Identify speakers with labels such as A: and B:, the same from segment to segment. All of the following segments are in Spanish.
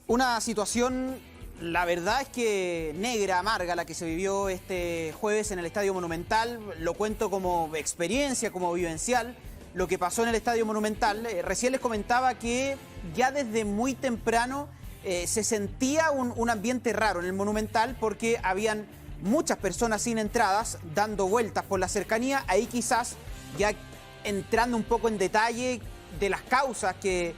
A: Una situación, la verdad es que negra, amarga, la que se vivió este jueves en el Estadio Monumental. Lo cuento como experiencia, como vivencial, lo que pasó en el Estadio Monumental. Recién les comentaba que ya desde muy temprano se sentía un ambiente raro en el Monumental porque habían muchas personas sin entradas dando vueltas por la cercanía. Ahí quizás ya entrando un poco en detalle de las causas que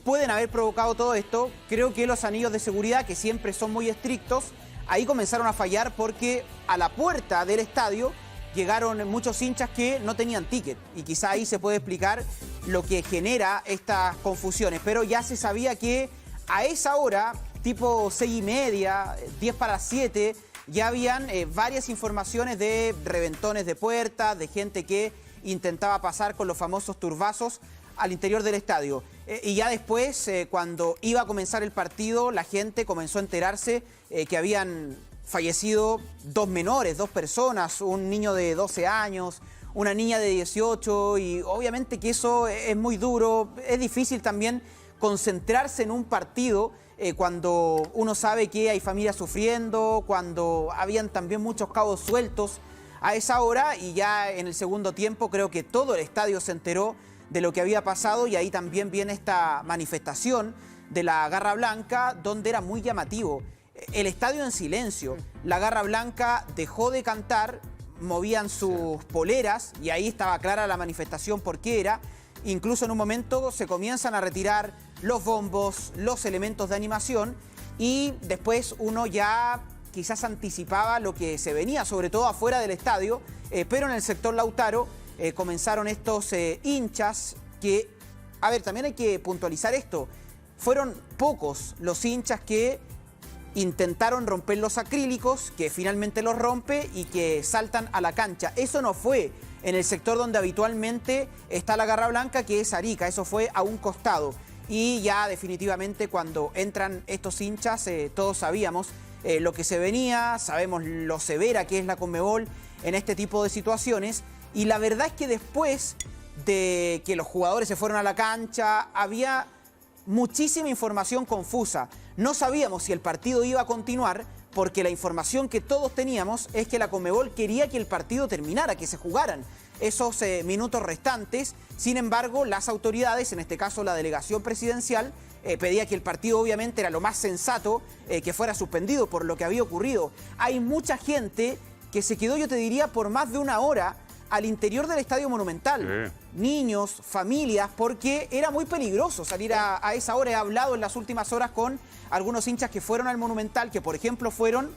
A: pueden haber provocado todo esto, creo que los anillos de seguridad, que siempre son muy estrictos, ahí comenzaron a fallar porque a la puerta del estadio llegaron muchos hinchas que no tenían ticket y quizá ahí se puede explicar lo que genera estas confusiones. Pero ya se sabía que a esa hora, tipo 6:30, 10 para las 7, ya habían varias informaciones de reventones de puertas, de gente que intentaba pasar con los famosos turbazos al interior del estadio. Y ya después, cuando iba a comenzar el partido, la gente comenzó a enterarse que habían fallecido dos menores, dos personas, un niño de 12 años, una niña de 18, y obviamente que eso es muy duro. Es difícil también concentrarse en un partido cuando uno sabe que hay familias sufriendo, cuando habían también muchos cabos sueltos a esa hora, y ya en el segundo tiempo creo que todo el estadio se enteró de lo que había pasado, y ahí también viene esta manifestación de la Garra Blanca, donde era muy llamativo. El estadio en silencio, la Garra Blanca dejó de cantar, movían sus poleras y ahí estaba clara la manifestación por qué era. Incluso en un momento se comienzan a retirar los bombos, los elementos de animación, y después uno ya quizás anticipaba lo que se venía, sobre todo afuera del estadio, pero en el sector Lautaro comenzaron estos hinchas que, a ver, también hay que puntualizar esto, fueron pocos los hinchas que intentaron romper los acrílicos, que finalmente los rompe y que saltan a la cancha. Eso no fue en el sector donde habitualmente está la Garra Blanca, que es Arica, eso fue a un costado. Y ya definitivamente cuando entran estos hinchas, todos sabíamos lo que se venía, sabemos lo severa que es la Conmebol en este tipo de situaciones. Y la verdad es que después de que los jugadores se fueron a la cancha, había muchísima información confusa. No sabíamos si el partido iba a continuar, porque la información que todos teníamos es que la Conmebol quería que el partido terminara, que se jugaran esos minutos restantes. Sin embargo, las autoridades, en este caso la delegación presidencial, pedía que el partido obviamente era lo más sensato, que fuera suspendido por lo que había ocurrido. Hay mucha gente que se quedó, yo te diría, por más de una hora al interior del Estadio Monumental. Niños, familias, porque era muy peligroso salir a esa hora. He hablado en las últimas horas con algunos hinchas que fueron al Monumental, que por ejemplo fueron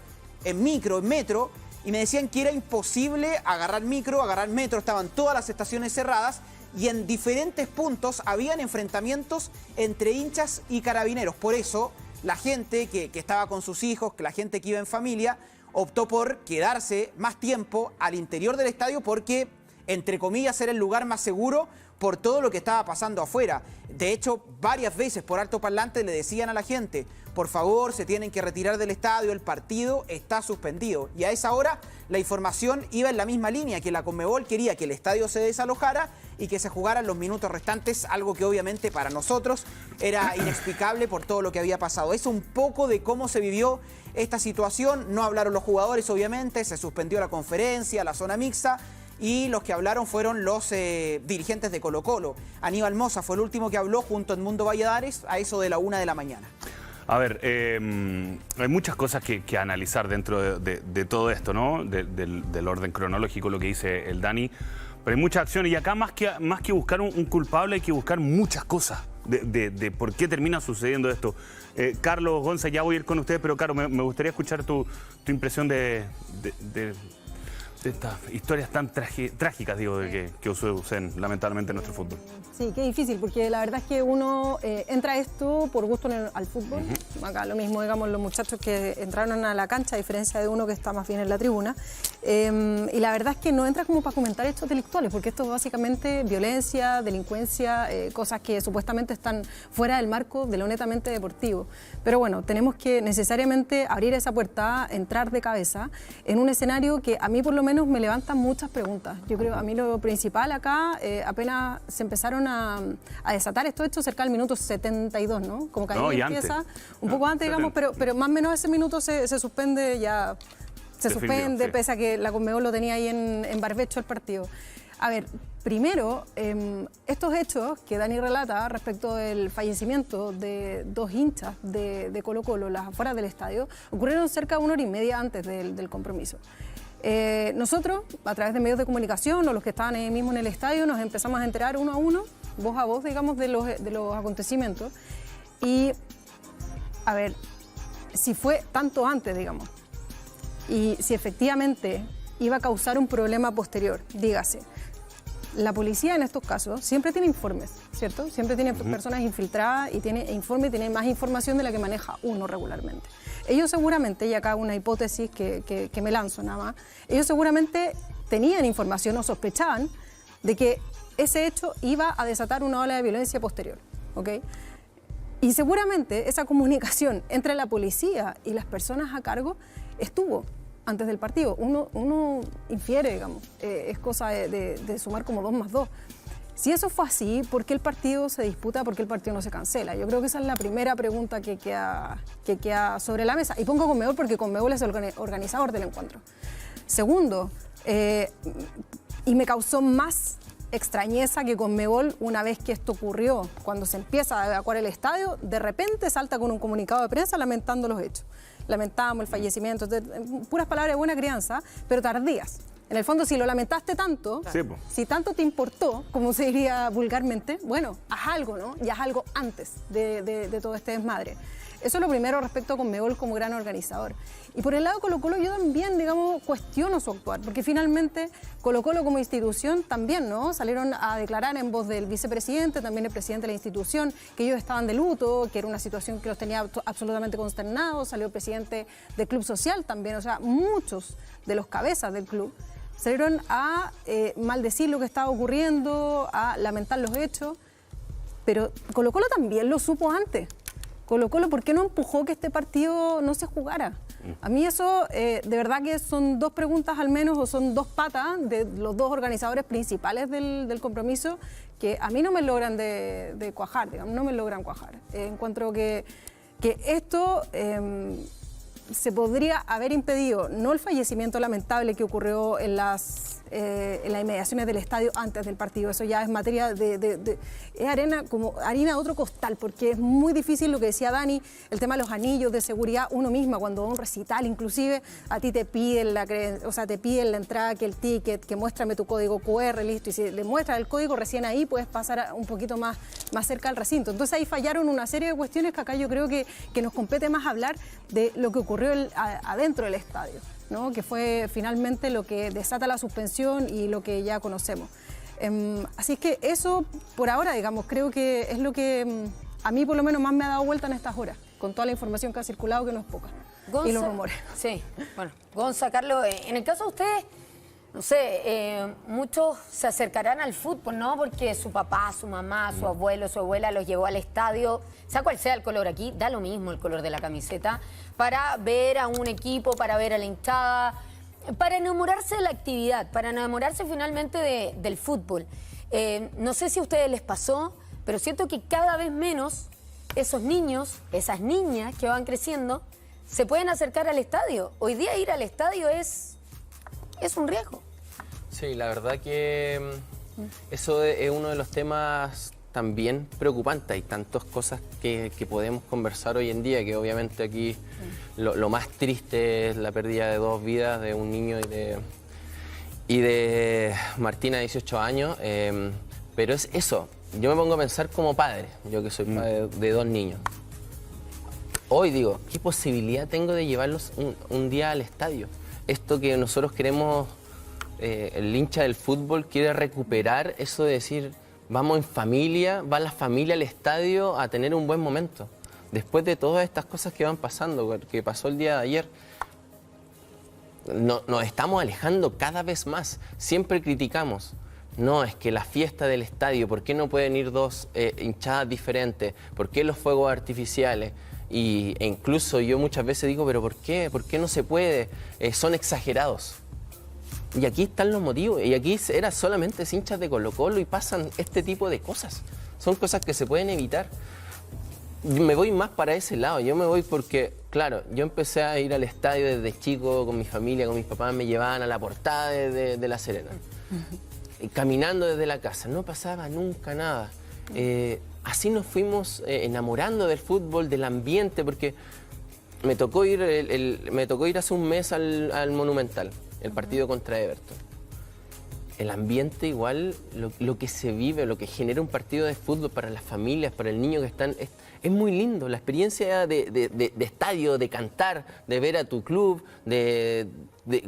A: en micro, en metro, y me decían que era imposible agarrar micro, agarrar metro, estaban todas las estaciones cerradas y en diferentes puntos habían enfrentamientos entre hinchas y carabineros. Por eso la gente que estaba con sus hijos, la gente que iba en familia, optó por quedarse más tiempo al interior del estadio porque, entre comillas, era el lugar más seguro por todo lo que estaba pasando afuera. De hecho, varias veces por altoparlante le decían a la gente: por favor, se tienen que retirar del estadio, el partido está suspendido. Y a esa hora la información iba en la misma línea, que la Conmebol quería que el estadio se desalojara y que se jugaran los minutos restantes, algo que obviamente para nosotros era inexplicable por todo lo que había pasado. Es un poco de cómo se vivió esta situación. No hablaron los jugadores, obviamente, se suspendió la conferencia, la zona mixta, y los que hablaron fueron los dirigentes de Colo-Colo. Aníbal Mosa fue el último que habló junto a Edmundo Valladares a eso de la 1 de la mañana.
B: A ver, hay muchas cosas que analizar dentro de todo esto, ¿no? Del orden cronológico, lo que dice el Dani. Pero hay muchas acciones y acá más que buscar un culpable hay que buscar muchas cosas de por qué termina sucediendo esto. Carlos, Gonza, ya voy a ir con ustedes, pero claro, me gustaría escuchar tu impresión de estas historias tan trágicas, digo, que suceden lamentablemente en nuestro fútbol.
C: Sí, qué difícil, porque la verdad es que uno entra a esto por gusto al fútbol. Acá lo mismo, digamos, los muchachos que entraron a la cancha, a diferencia de uno que está más bien en la tribuna. Y la verdad es que no entra como para comentar hechos delictuales, porque esto es básicamente violencia, delincuencia, cosas que supuestamente están fuera del marco de lo netamente deportivo. Pero bueno, tenemos que necesariamente abrir esa puerta, entrar de cabeza en un escenario que a mí por lo menos me levantan muchas preguntas. Yo creo, a mí lo principal acá, apenas se empezaron a desatar estos hechos cerca del minuto 72, ¿no? Como que ahí empieza, un poco antes, digamos, pero más o menos ese minuto se suspende ya, se suspende, pese a que la Conmebol lo tenía ahí en barbecho el partido. A ver, primero, estos hechos que Dani relata respecto del fallecimiento de 2 hinchas de Colo-Colo, las afueras del estadio, ocurrieron cerca de 1 hora y media antes del compromiso. Nosotros, a través de medios de comunicación o los que estaban ahí mismo en el estadio, nos empezamos a enterar uno a uno, voz a voz, digamos, de los acontecimientos. Y, a ver, si fue tanto antes, digamos, y si efectivamente iba a causar un problema posterior, dígase. La policía en estos casos siempre tiene informes, ¿cierto? Siempre tiene personas infiltradas y tiene informes, tiene más información de la que maneja uno regularmente. Ellos seguramente, y acá una hipótesis que me lanzo nada más, ellos seguramente tenían información o sospechaban de que ese hecho iba a desatar una ola de violencia posterior, ¿ok? Y seguramente esa comunicación entre la policía y las personas a cargo estuvo antes del partido. Uno infiere, digamos, es cosa de sumar como 2 más 2. Si eso fue así, ¿por qué el partido se disputa? ¿Por qué el partido no se cancela? Yo creo que esa es la primera pregunta que queda sobre la mesa. Y pongo Conmebol porque Conmebol es el organizador del encuentro. Segundo, y me causó más extrañeza que Conmebol, una vez que esto ocurrió, cuando se empieza a evacuar el estadio, de repente salta con un comunicado de prensa lamentando los hechos. Lamentamos el fallecimiento, puras palabras de buena crianza, pero tardías. En el fondo, si lo lamentaste tanto, sí, si tanto te importó, como se diría vulgarmente, bueno, haz algo, ¿no? Y haz algo antes de todo este desmadre. Eso es lo primero respecto a Conmebol como gran organizador. Y por el lado de Colo-Colo yo también, digamos, cuestiono su actuar, porque finalmente Colo-Colo como institución también, ¿no? Salieron a declarar en voz del vicepresidente, también el presidente de la institución, que ellos estaban de luto, que era una situación que los tenía absolutamente consternados. Salió el presidente del Club Social también, o sea, muchos de los cabezas del club salieron a maldecir lo que estaba ocurriendo, a lamentar los hechos, pero Colo-Colo también lo supo antes. Colo-Colo, ¿por qué no empujó que este partido no se jugara? A mí eso, de verdad que son 2 preguntas al menos, o son 2 patas de los 2 organizadores principales del compromiso que a mí no me logran de cuajar, digamos, no me logran cuajar. Encuentro que esto se podría haber impedido, no el fallecimiento lamentable que ocurrió en las inmediaciones del estadio antes del partido, eso ya es materia es harina de otro costal, porque es muy difícil lo que decía Dani, el tema de los anillos de seguridad. Uno misma cuando va a un recital, inclusive a ti te piden la entrada, que el ticket, que muéstrame tu código QR, listo, y si le muestras el código recién ahí puedes pasar un poquito más cerca al recinto. Entonces ahí fallaron una serie de cuestiones que acá yo creo que nos compete más hablar de lo que ocurrió adentro del estadio, ¿no? Que fue finalmente lo que desata la suspensión y lo que ya conocemos. Así es que eso, por ahora, digamos, creo que es lo que a mí por lo menos más me ha dado vuelta en estas horas, con toda la información que ha circulado, que no es poca, y los rumores.
D: Sí, bueno, Gonza, Carlos, en el caso de ustedes, no sé, muchos se acercarán al fútbol, ¿no? Porque su papá, su mamá, su abuelo, su abuela los llevó al estadio, sea cual sea el color aquí, da lo mismo el color de la camiseta, para ver a un equipo, para ver a la hinchada, para enamorarse de la actividad, para enamorarse finalmente del fútbol. No sé si a ustedes les pasó, pero siento que cada vez menos esos niños, esas niñas que van creciendo, se pueden acercar al estadio. Hoy día ir al estadio es un riesgo.
E: Sí, la verdad que eso es uno de los temas también preocupantes. Hay tantas cosas que podemos conversar hoy en día, que obviamente aquí lo más triste es la pérdida de 2 vidas, de un niño y de Martina, de 18 años. Pero es eso, yo me pongo a pensar como padre, yo que soy padre de 2 niños. Hoy digo, ¿qué posibilidad tengo de llevarlos un día al estadio? Esto que nosotros queremos, el hincha del fútbol quiere recuperar eso de decir, vamos en familia, va la familia al estadio a tener un buen momento. Después de todas estas cosas que van pasando, que pasó el día de ayer, nos estamos alejando cada vez más. Siempre criticamos. No, es que la fiesta del estadio, ¿por qué no pueden ir 2 hinchadas diferentes? ¿Por qué los fuegos artificiales? E incluso yo muchas veces digo, pero ¿por qué? ¿Por qué no se puede? Son exagerados. Y aquí están los motivos. Y aquí era solamente hinchas de Colo-Colo y pasan este tipo de cosas. Son cosas que se pueden evitar. Me voy más para ese lado. Yo me voy porque, claro, yo empecé a ir al estadio desde chico con mi familia, con mis papás, me llevaban a la portada de La Serena. Caminando desde la casa, no pasaba nunca nada. Así nos fuimos enamorando del fútbol, del ambiente, porque me tocó ir hace un mes al Monumental, el partido contra Everton. El ambiente igual, lo que se vive, lo que genera un partido de fútbol para las familias, para el niño que están, es muy lindo. La experiencia de estadio, de cantar, de ver a tu club, de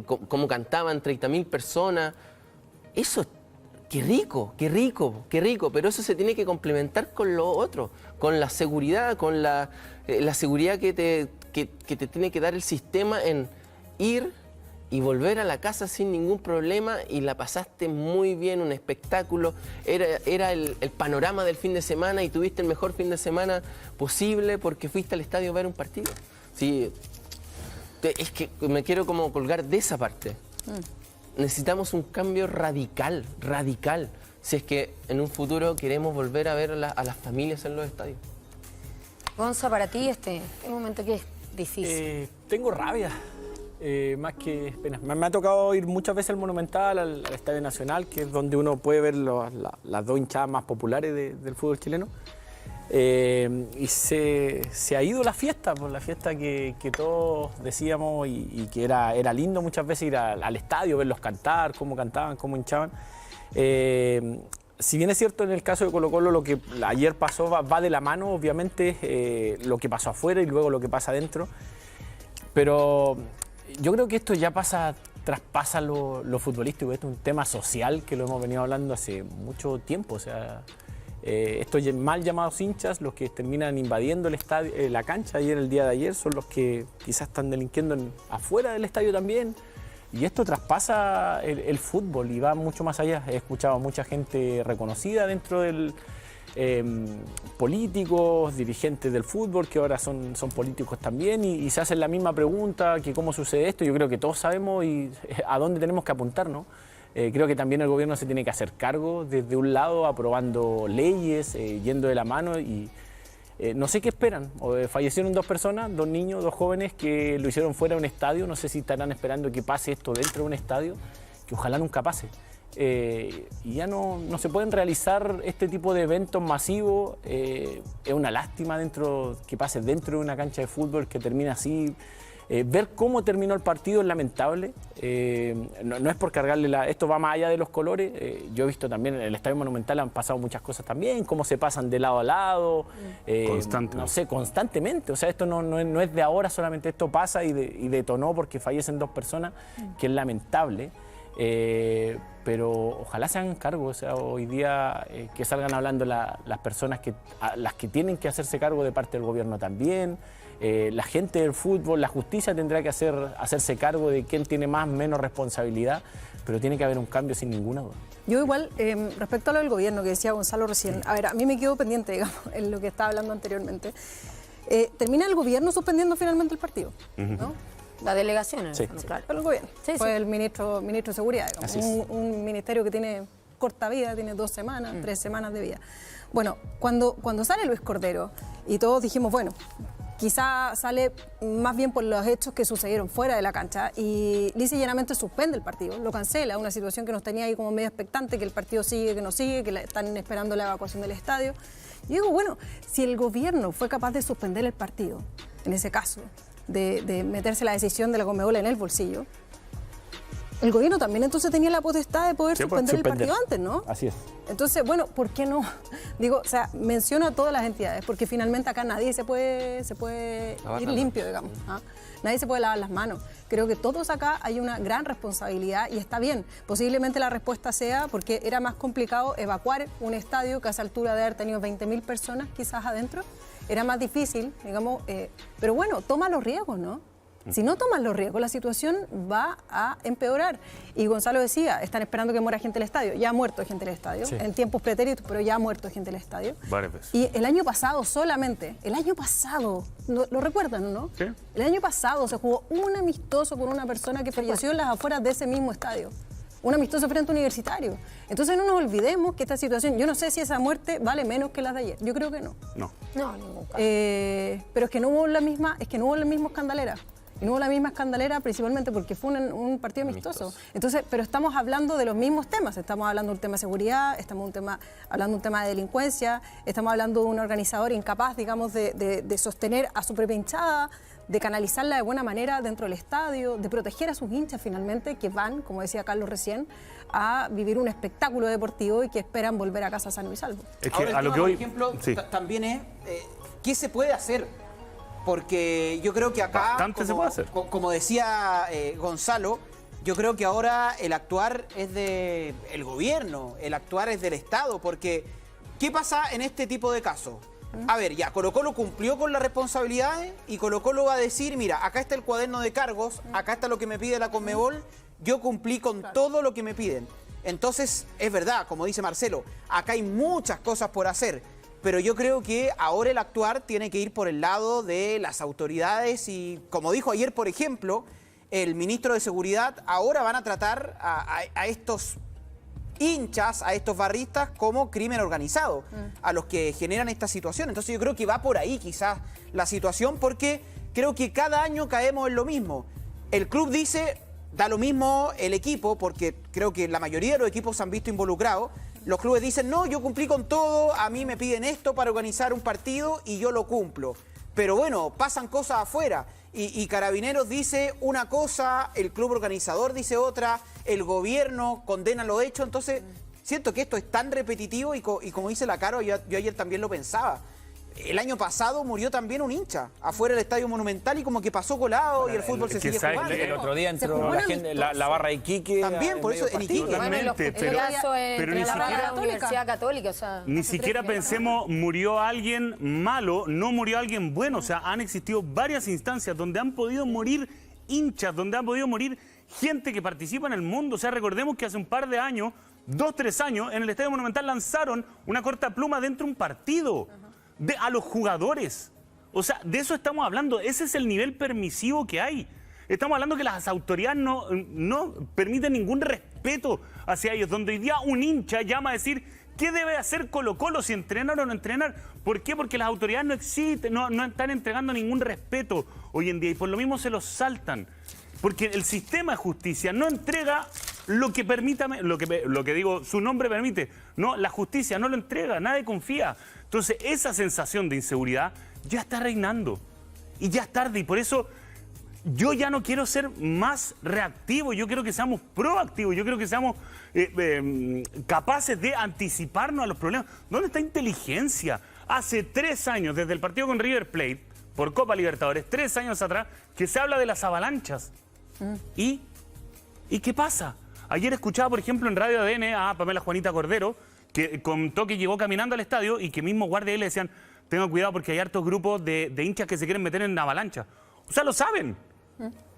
E: cómo cantaban 30.000 personas, eso qué rico, qué rico, qué rico, pero eso se tiene que complementar con lo otro, con la seguridad, con la seguridad que te tiene que dar el sistema en ir y volver a la casa sin ningún problema y la pasaste muy bien, un espectáculo, era el panorama del fin de semana y tuviste el mejor fin de semana posible porque fuiste al estadio a ver un partido. Sí, es que me quiero como colgar de esa parte. Necesitamos un cambio radical, si es que en un futuro queremos volver a ver a las familias en los estadios.
D: Gonza, para ti este momento que es difícil.
F: Tengo rabia, más que pena. Me ha tocado ir muchas veces al Monumental, al Estadio Nacional, que es donde uno puede ver las dos hinchadas más populares del fútbol chileno. Y se ha ido la fiesta, pues la fiesta que todos decíamos y que era lindo muchas veces ir al estadio, verlos cantar, cómo cantaban, cómo hinchaban. Si bien es cierto en el caso de Colo-Colo lo que ayer pasó va de la mano, obviamente, lo que pasó afuera y luego lo que pasa adentro, pero yo creo que esto ya traspasa lo futbolístico, esto es un tema social que lo hemos venido hablando hace mucho tiempo, o sea... estos mal llamados hinchas, los que terminan invadiendo el estadio, la cancha ayer, el día de ayer, son los que quizás están delinquiendo afuera del estadio también. Y esto traspasa el fútbol y va mucho más allá. He escuchado a mucha gente reconocida dentro del políticos, dirigentes del fútbol, que ahora son políticos también, y se hacen la misma pregunta, que cómo sucede esto. Yo creo que todos sabemos y a dónde tenemos que apuntar, ¿no? Creo que también el gobierno se tiene que hacer cargo desde un lado, aprobando leyes, yendo de la mano y no sé qué esperan. Fallecieron 2 personas, 2 niños, 2 jóvenes que lo hicieron fuera de un estadio. No sé si estarán esperando que pase esto dentro de un estadio, que ojalá nunca pase. Y ya no se pueden realizar este tipo de eventos masivos. Es una lástima que pase dentro de una cancha de fútbol, que termine así. Ver cómo terminó el partido es lamentable, no es por cargarle esto va más allá de los colores. Yo he visto también en el Estadio Monumental han pasado muchas cosas también, cómo se pasan de lado a lado, constantemente, o sea, esto no es de ahora solamente, esto pasa y detonó porque fallecen 2 personas, que es lamentable. Pero ojalá se hagan cargo, o sea, hoy día que salgan hablando las personas las que tienen que hacerse cargo de parte del gobierno también. La gente del fútbol, la justicia tendrá que hacerse cargo de quién tiene más o menos responsabilidad, pero tiene que haber un cambio sin ninguna duda.
C: Yo igual, respecto a lo del gobierno que decía Gonzalo recién, a ver, a mí me quedo pendiente, digamos, en lo que estaba hablando anteriormente. Termina el gobierno suspendiendo finalmente el partido, ¿no?
D: La delegación,
C: sí. Claro. Pero el gobierno, fue el ministro de Seguridad, digamos, un ministerio que tiene corta vida, tiene 2 semanas, 3 semanas de vida. Bueno, cuando sale Luis Cordero y todos dijimos, bueno, quizá sale más bien por los hechos que sucedieron fuera de la cancha y lisa y llanamente suspende el partido, lo cancela, una situación que nos tenía ahí como medio expectante, que el partido sigue, que no sigue, que están esperando la evacuación del estadio. Y digo, bueno, si el gobierno fue capaz de suspender el partido, en ese caso, de meterse la decisión de la Conmebol en el bolsillo, el gobierno también entonces tenía la potestad de poder suspender el partido antes, ¿no?
F: Así es.
C: Entonces, bueno, ¿por qué no? Digo, o sea, menciono a todas las entidades, porque finalmente acá nadie se puede ir limpio, digamos. ¿Ah? Nadie se puede lavar las manos. Creo que todos acá hay una gran responsabilidad y está bien. Posiblemente la respuesta sea porque era más complicado evacuar un estadio que a esa altura de haber tenido 20.000 personas quizás adentro. Era más difícil, digamos, pero bueno, toma los riesgos, ¿no? Si no tomas los riesgos, la situación va a empeorar. Y Gonzalo decía, están esperando que muera gente del estadio. Ya ha muerto gente del estadio, en tiempos pretéritos, pero ya ha muerto gente del estadio.
B: Varias veces.
C: Y el año pasado solamente, ¿lo recuerdan, no?
B: Sí.
C: El año pasado se jugó un amistoso con una persona que falleció en las afueras de ese mismo estadio. Un amistoso frente a Universitario. Entonces no nos olvidemos que esta situación, yo no sé si esa muerte vale menos que las de ayer. Yo creo que no.
B: No.
D: No, ningún caso.
C: Pero es que no hubo la misma escandalera. Y no hubo la misma escandalera principalmente porque fue un partido amistoso. Entonces, pero estamos hablando de los mismos temas. Estamos hablando de un tema de seguridad, estamos hablando de un tema de delincuencia, estamos hablando de un organizador incapaz, digamos, de sostener a su propia hinchada, de canalizarla de buena manera dentro del estadio, de proteger a sus hinchas finalmente, que van, como decía Carlos recién, a vivir un espectáculo deportivo y que esperan volver a casa sano y salvo.
B: Es que
A: Ahora,
B: a
A: el
B: lo
A: tema,
B: que hoy...
A: por ejemplo,
B: Sí.
A: también es ¿qué se puede hacer? Porque yo creo que acá,
B: Bastante se puede hacer.
A: como decía Gonzalo, yo creo que ahora el actuar es del gobierno, el actuar es del Estado, porque ¿qué pasa en este tipo de casos? A ver, ya, Colo-Colo cumplió con las responsabilidades y Colo-Colo va a decir, mira, acá está el cuaderno de cargos, acá está lo que me pide la Conmebol, yo cumplí con todo lo que me piden. Entonces, es verdad, como dice Marcelo, acá hay muchas cosas por hacer, pero yo creo que ahora el actuar tiene que ir por el lado de las autoridades y, como dijo ayer, por ejemplo, el ministro de Seguridad, ahora van a tratar a estos hinchas, a estos barristas como crimen organizado, a los que generan esta situación. Entonces yo creo que va por ahí quizás la situación, porque creo que cada año caemos en lo mismo. El club dice, da lo mismo el equipo, porque creo que la mayoría de los equipos se han visto involucrados. Los clubes dicen, no, yo cumplí con todo, a mí me piden esto para organizar un partido y yo lo cumplo. Pero bueno, pasan cosas afuera. Y Carabineros dice una cosa, el club organizador dice otra, el gobierno condena lo hecho. Entonces, siento que esto es tan repetitivo y como dice la Caro, yo ayer también lo pensaba. El año pasado murió también un hincha afuera del Estadio Monumental y como que pasó colado y el fútbol se sigue jugando.
F: El otro día entró la barra de Iquique.
A: También, por eso en Iquique.
B: Totalmente, pero ni siquiera...
D: Universidad Católica, o sea...
B: Ni siquiera pensemos, murió alguien malo, no murió alguien bueno. O sea, han existido varias instancias donde han podido morir hinchas, donde han podido morir gente que participa en el mundo. O sea, recordemos que hace un par de años, 2, 3 años, en el Estadio Monumental lanzaron una corta pluma dentro de un partido a los jugadores. O sea, de eso estamos hablando. Ese es el nivel permisivo que hay. Estamos hablando que las autoridades no permiten ningún respeto hacia ellos. Donde hoy día un hincha llama a decir qué debe hacer Colo-Colo, si entrenar o no entrenar. ¿Por qué? Porque las autoridades no existen, no están entregando ningún respeto hoy en día. Y por lo mismo se los saltan. Porque el sistema de justicia no entrega lo que permita, lo que digo, su nombre permite. No, la justicia no lo entrega, nadie confía. Entonces, esa sensación de inseguridad ya está reinando. Y ya es tarde. Y por eso yo ya no quiero ser más reactivo. Yo quiero que seamos proactivos. Yo quiero que seamos capaces de anticiparnos a los problemas. ¿Dónde está inteligencia? Hace 3 años, desde el partido con River Plate, por Copa Libertadores, 3 años atrás, que se habla de las avalanchas. ¿Y qué pasa? Ayer escuchaba, por ejemplo, en Radio ADN a Pamela Juanita Cordero, que contó que llegó caminando al estadio y que mismo guardias le decían, tengan cuidado porque hay hartos grupos de hinchas que se quieren meter en avalancha. O sea, lo saben.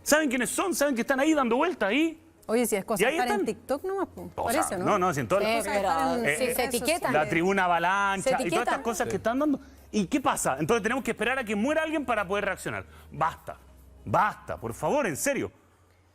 B: Saben quiénes son, saben que están ahí dando vueltas ahí.
C: Oye, si es cosa
B: Y
C: de
B: ahí
C: estar en
B: están.
C: TikTok nomás,
B: O
C: parece,
B: sea,
C: ¿no?
B: no, si en todas las cosas.
C: Pero,
D: Sí, se etiquetan.
B: La tribuna avalancha y todas estas
D: etiquetan.
B: cosas que están dando. ¿Y qué pasa? Entonces tenemos que esperar a que muera alguien para poder reaccionar. Basta, por favor, en serio.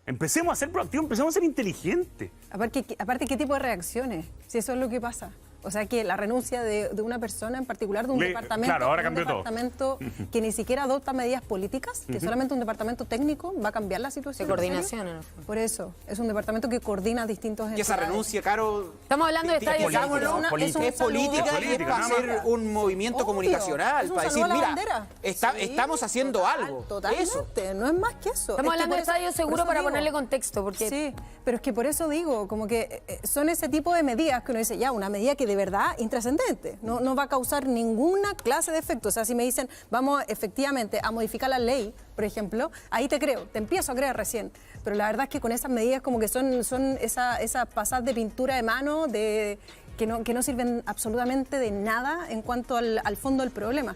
B: Empecemos a ser proactivos, empecemos a ser inteligentes.
C: Aparte, ¿qué tipo de reacciones? Si eso es lo que pasa. O sea, que la renuncia de una persona en particular, de un departamento,
B: claro, ahora
C: de un
B: cambió todo.
C: departamento que ni siquiera adopta medidas políticas, que solamente un departamento técnico va a cambiar la situación.
D: De coordinación,
C: ¿en serio?
D: en el fondo.
C: Por eso, es un departamento que coordina distintos
A: Y esa
C: entidades.
A: renuncia, Caro,
D: Estamos hablando de estadios
A: digámoslo,
C: Es un
A: es política y es
B: política,
A: para
B: nada
A: hacer
C: más.
A: un movimiento
C: Obvio,
A: comunicacional,
C: es un
A: para decir,
C: saludo a la
A: mira,
C: bandera. Sí,
A: estamos haciendo
C: total,
A: algo.
C: Totalmente,
A: Eso.
C: no es más que eso.
D: Estamos hablando de estadios
C: por
D: seguros
C: eso
D: para
C: digo.
D: ponerle contexto, porque
C: Sí, pero es que por eso digo, como que son ese tipo de medidas que uno dice, ya, una medida que de verdad intrascendente, no va a causar ninguna clase de efecto. O sea, si me dicen, vamos efectivamente a modificar la ley, por ejemplo, ahí te creo, te empiezo a creer recién. Pero la verdad es que con esas medidas como que son esa pasada de pintura de mano que no sirven absolutamente de nada en cuanto al fondo del problema.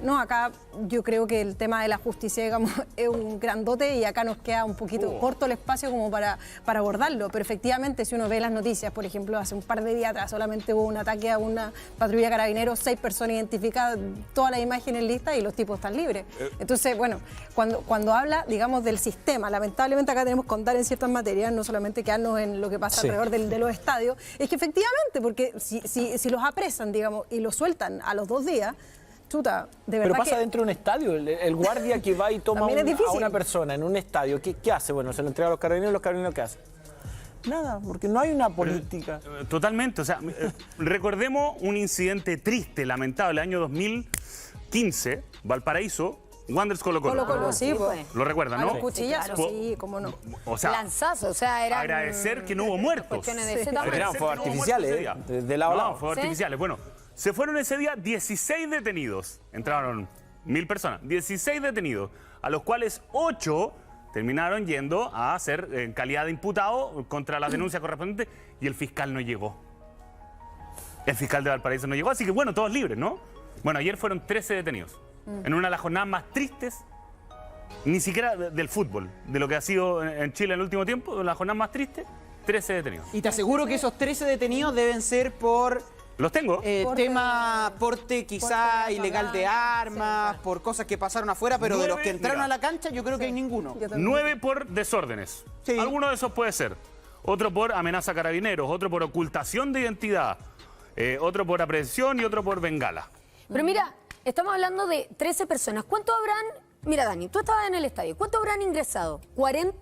C: No, acá yo creo que el tema de la justicia, digamos, es un grandote y acá nos queda un poquito corto el espacio como para abordarlo. Pero efectivamente, si uno ve las noticias, por ejemplo, hace un par de días atrás solamente hubo un ataque a una patrulla carabineros, 6 personas identificadas, todas las imágenes listas y los tipos están libres. Entonces, bueno, cuando habla, digamos, del sistema, lamentablemente acá tenemos que contar en ciertas materias, no solamente quedarnos en lo que pasa alrededor de los estadios, es que efectivamente, porque si los apresan, digamos, y los sueltan a los 2 días, chuta, de verdad.
F: Pero pasa
C: que
F: dentro de un estadio, el guardia que va y toma a una persona en un estadio, ¿qué hace? Bueno, se lo entrega a los carabineros ¿qué hacen? Nada, porque no hay una política.
B: Totalmente, o sea, recordemos un incidente triste, lamentable, año 2015, Valparaíso, Wanderers Colo-Colo.
C: Colo-Colo, sí, pues.
B: Lo recuerdan,
C: A
B: ¿no?
C: los cuchillazos, sí, cómo no.
B: O sea,
D: lanzazo, o sea, era
B: agradecer que no hubo muertos.
D: cuestiones de ese
F: Pero
D: tamaño.
F: eran fuegos artificiales, de lado a lado.
B: Fuegos artificiales. Bueno, se fueron ese día 16 detenidos. Entraron 1000 personas. 16 detenidos, a los cuales 8 terminaron yendo a ser en calidad de imputado contra las denuncias correspondientes y el fiscal no llegó. El fiscal de Valparaíso no llegó, así que bueno, todos libres, ¿no? Bueno, ayer fueron 13 detenidos. En una de las jornadas más tristes, ni siquiera del fútbol, de lo que ha sido en Chile en el último tiempo, la jornada más triste, 13 detenidos.
A: Y te aseguro que esos 13 detenidos deben ser por
B: Los tengo.
A: porte quizá
C: porte
A: ilegal de armas, por cosas que pasaron afuera, pero de los que entraron a la cancha yo creo que hay ninguno.
B: 9 por desórdenes.
A: Sí.
B: Alguno de esos puede ser. Otro por amenaza a carabineros, otro por ocultación de identidad, otro por aprehensión y otro por bengala.
D: Pero mira, estamos hablando de 13 personas. ¿Cuánto habrán? Mira, Dani, tú estabas en el estadio. ¿Cuánto habrán ingresado? ¿40?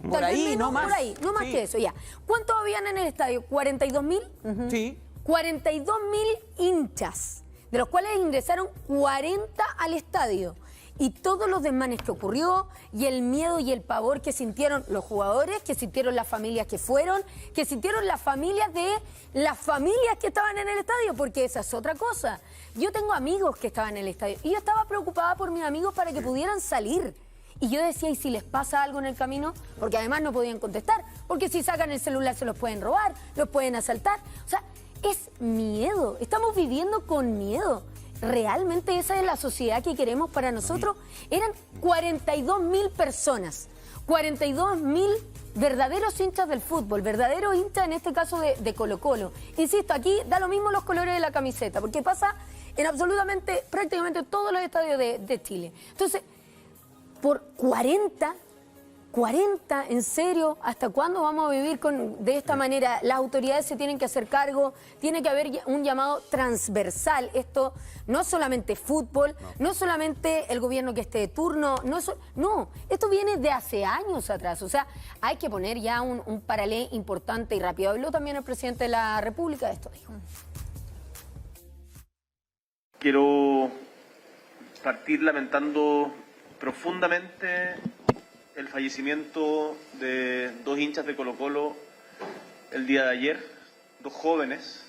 A: Por
D: Tal vez
A: ahí,
D: menos,
A: no más.
D: Por ahí, no más
A: Sí.
D: que eso, ya. ¿Cuántos habían en el estadio? ¿42.000?
A: Sí.
D: 42.000 hinchas, de los cuales ingresaron 40 al estadio. Y todos los desmanes que ocurrió, y el miedo y el pavor que sintieron los jugadores, que sintieron las familias que fueron, que sintieron las familias de las familias que estaban en el estadio, porque esa es otra cosa. Yo tengo amigos que estaban en el estadio, y yo estaba preocupada por mis amigos para que pudieran salir. Y yo decía, ¿y si les pasa algo en el camino? Porque además no podían contestar, porque si sacan el celular se los pueden robar, los pueden asaltar. O sea, es miedo, estamos viviendo con miedo. ¿Realmente esa es la sociedad que queremos para nosotros? Eran 42.000 personas, 42.000 verdaderos hinchas del fútbol, verdaderos hinchas en este caso de Colo-Colo. Insisto, aquí da lo mismo los colores de la camiseta, porque pasa en absolutamente, prácticamente todos los estadios de Chile. Entonces, por 40, ¿en serio? ¿Hasta cuándo vamos a vivir de esta manera? Las autoridades se tienen que hacer cargo, tiene que haber un llamado transversal. Esto no es solamente fútbol, no es solamente el gobierno que esté de turno, no, esto viene de hace años atrás. O sea, hay que poner ya un paralelo importante y rápido. Habló también el presidente de la República de esto, dijo.
G: Quiero partir lamentando profundamente el fallecimiento de 2 hinchas de Colo-Colo el día de ayer, 2 jóvenes.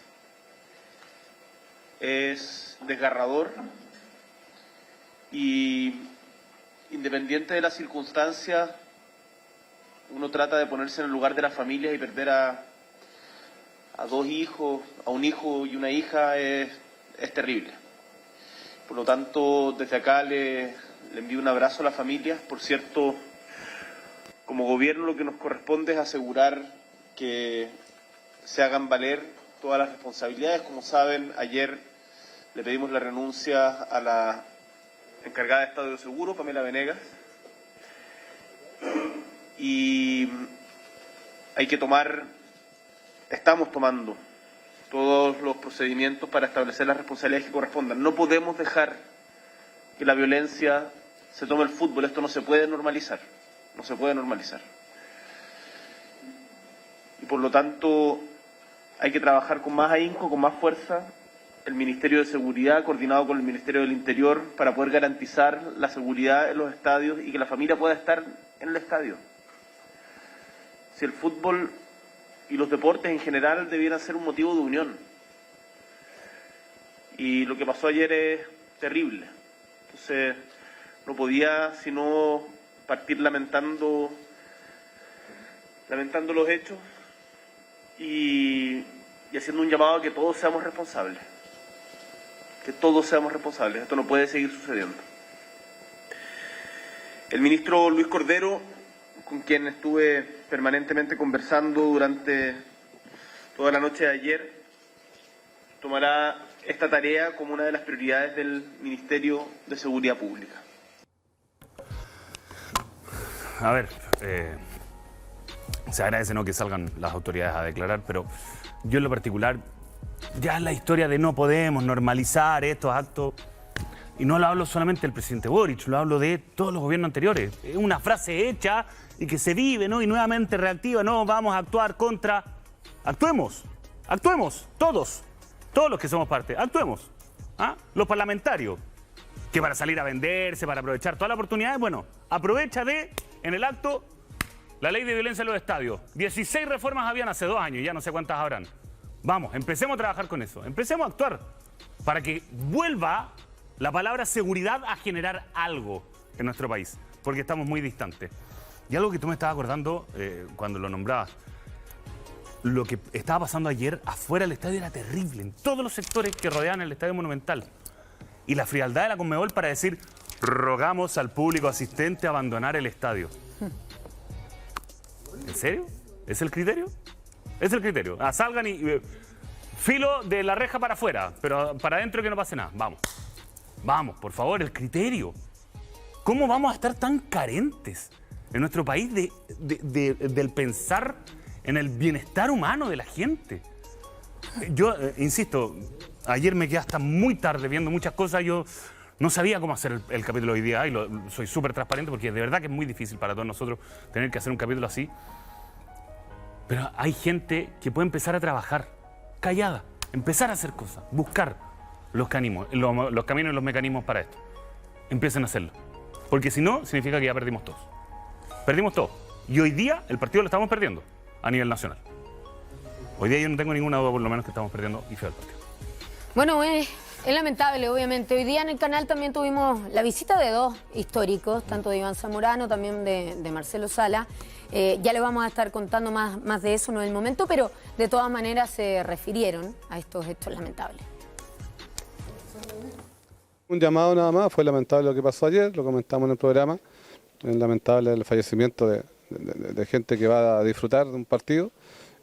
G: Es desgarrador y independiente de las circunstancias, uno trata de ponerse en el lugar de las familias y perder a 2 hijos, a un hijo y una hija es terrible. Por lo tanto, desde acá le envío un abrazo a las familias. Por cierto, como gobierno lo que nos corresponde es asegurar que se hagan valer todas las responsabilidades. Como saben, ayer le pedimos la renuncia a la encargada de Estadio Seguro, Pamela Venegas, y estamos tomando todos los procedimientos para establecer las responsabilidades que correspondan. No podemos dejar que la violencia se tome el fútbol. Esto no se puede normalizar. No se puede normalizar. Y por lo tanto hay que trabajar con más ahínco, con más fuerza, el Ministerio de Seguridad coordinado con el Ministerio del Interior para poder garantizar la seguridad en los estadios y que la familia pueda estar en el estadio. Si el fútbol y los deportes en general debieran ser un motivo de unión. Y lo que pasó ayer es terrible. Entonces no podía sino partir lamentando los hechos y haciendo un llamado a que todos seamos responsables. que todos seamos responsables. Esto no puede seguir sucediendo. El ministro Luis Cordero, con quien estuve permanentemente conversando durante toda la noche de ayer, tomará esta tarea como una de las prioridades del Ministerio de Seguridad Pública.
B: A ver, se agradece, ¿no?, que salgan las autoridades a declarar, pero yo en lo particular, ya la historia de no podemos normalizar estos actos, y no lo hablo solamente del presidente Boric, lo hablo de todos los gobiernos anteriores. Es una frase hecha y que se vive, ¿no?, y nuevamente reactiva, no, vamos a actuar contra... Actuemos, todos los que somos parte, actuemos. ¿Ah? Los parlamentarios, que para salir a venderse, para aprovechar todas las oportunidades, bueno, aprovecha en el acto, la ley de violencia en los estadios. 16 reformas habían hace 2 años, ya no sé cuántas habrán. Vamos, empecemos a trabajar con eso, empecemos a actuar para que vuelva la palabra seguridad a generar algo en nuestro país, porque estamos muy distantes. Y algo que tú me estabas acordando cuando lo nombrabas, lo que estaba pasando ayer afuera del estadio era terrible, en todos los sectores que rodean el Estadio Monumental. Y la frialdad de la Conmebol para decir, rogamos al público asistente a abandonar el estadio. ¿En serio? ¿Es el criterio? Es el criterio. Salgan y filo de la reja para afuera, pero para adentro que no pase nada. Vamos, por favor, el criterio. ¿Cómo vamos a estar tan carentes en nuestro país del pensar en el bienestar humano de la gente? Yo, insisto, ayer me quedé hasta muy tarde viendo muchas cosas. Yo no sabía cómo hacer el capítulo hoy día y soy súper transparente porque de verdad que es muy difícil para todos nosotros tener que hacer un capítulo así. Pero hay gente que puede empezar a trabajar callada, empezar a hacer cosas, buscar los caminos y los mecanismos para esto. Empiecen a hacerlo. Porque si no, significa que ya perdimos todos. Perdimos todo. Y hoy día el partido lo estamos perdiendo a nivel nacional. Hoy día yo no tengo ninguna duda, por lo menos, que estamos perdiendo y feo el partido.
D: Bueno, es lamentable, obviamente. Hoy día en el canal también tuvimos la visita de 2 históricos, tanto de Iván Zamorano, también de Marcelo Sala. Ya le vamos a estar contando más de eso, no en el momento, pero de todas maneras se refirieron a estos hechos lamentables.
H: Un llamado nada más, fue lamentable lo que pasó ayer, lo comentamos en el programa. Es lamentable el fallecimiento de gente que va a disfrutar de un partido.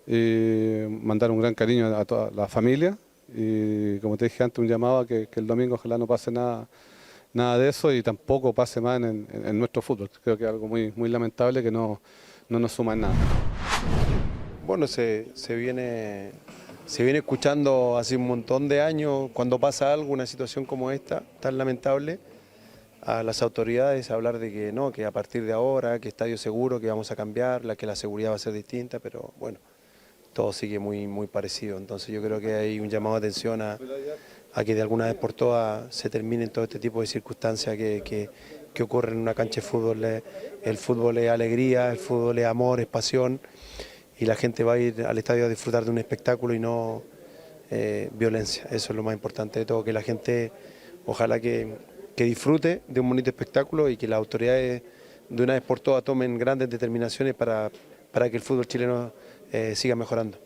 H: Y mandar un gran cariño a toda la familia. Y como te dije antes, un llamado a que el domingo ojalá no pase nada de eso y tampoco pase más en nuestro fútbol. Creo que es algo muy lamentable que no nos suma en nada.
I: Bueno, se viene escuchando hace un montón de años, cuando pasa algo, una situación como esta, tan lamentable, a las autoridades hablar de que no, que a partir de ahora, que estadio seguro, que vamos a cambiar, que la seguridad va a ser distinta, pero bueno, todo sigue muy parecido. Entonces yo creo que hay un llamado de atención a que de alguna vez por todas se terminen todo este tipo de circunstancias que ocurren en una cancha de fútbol. El fútbol es alegría, el fútbol es amor, es pasión, y la gente va a ir al estadio a disfrutar de un espectáculo y no violencia. Eso es lo más importante de todo, que la gente ojalá que disfrute de un bonito espectáculo y que las autoridades de una vez por todas tomen grandes determinaciones para que el fútbol chileno siga mejorando.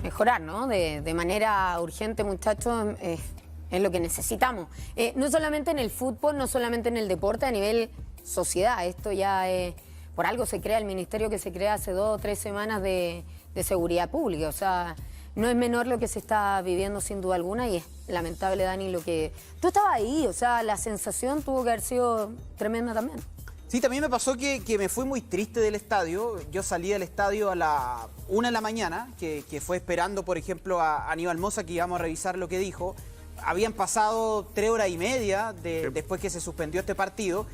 D: Mejorar, ¿no? De manera urgente, muchachos, es lo que necesitamos. No solamente en el fútbol, no solamente en el deporte, a nivel sociedad. Esto ya por algo se crea el ministerio que se crea hace 2 o 3 semanas de seguridad pública. O sea, no es menor lo que se está viviendo sin duda alguna y es lamentable, Dani, lo que... Tú estabas ahí, o sea, la sensación tuvo que haber sido tremenda también.
A: Sí, también me pasó que me fui muy triste del estadio. Yo salí del estadio a la 1 de la mañana, que fue esperando, por ejemplo, a Aníbal Mosa, que íbamos a revisar lo que dijo. Habían pasado 3 horas y media después que se suspendió este partido.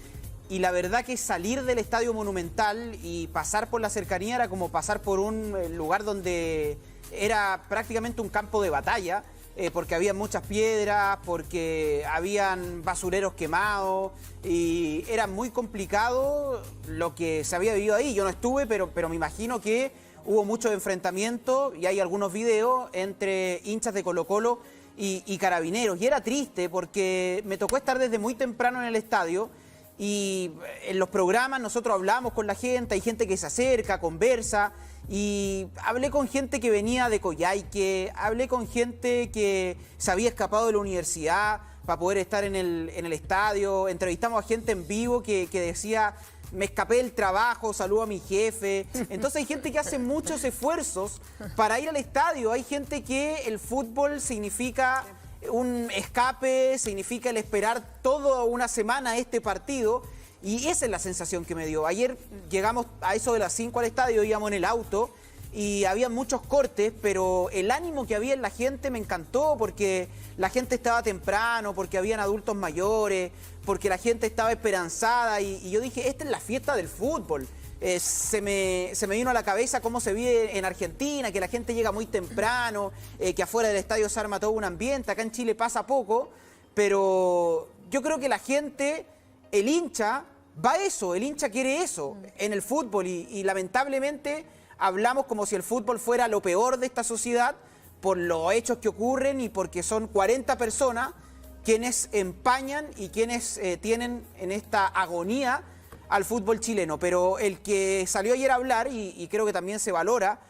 A: Y la verdad que salir del Estadio Monumental y pasar por la cercanía era como pasar por un lugar donde era prácticamente un campo de batalla. Porque había muchas piedras, porque habían basureros quemados y era muy complicado lo que se había vivido ahí. Yo no estuve, pero me imagino que hubo muchos enfrentamientos y hay algunos videos entre hinchas de Colo-Colo y carabineros. Y era triste porque me tocó estar desde muy temprano en el estadio y en los programas nosotros hablamos con la gente, hay gente que se acerca, conversa. Y hablé con gente que venía de Coyhaique, hablé con gente que se había escapado de la universidad para poder estar en el estadio. Entrevistamos a gente en vivo que decía, me escapé del trabajo, saludo a mi jefe. Entonces hay gente que hace muchos esfuerzos para ir al estadio. Hay gente que el fútbol significa un escape, significa el esperar toda una semana este partido. Y esa es la sensación que me dio. Ayer llegamos a eso de las 5 al estadio, íbamos en el auto y había muchos cortes, pero el ánimo que había en la gente me encantó porque la gente estaba temprano, porque habían adultos mayores, porque la gente estaba esperanzada y yo dije, esta es la fiesta del fútbol. Se me vino a la cabeza cómo se vive en Argentina, que la gente llega muy temprano, que afuera del estadio se arma todo un ambiente. Acá en Chile pasa poco, pero yo creo que la gente... El hincha va a eso, el hincha quiere eso en el fútbol y lamentablemente hablamos como si el fútbol fuera lo peor de esta sociedad por los hechos que ocurren y porque son 40 personas quienes empañan y quienes tienen en esta agonía al fútbol chileno. Pero el que salió ayer a hablar y creo que también se valora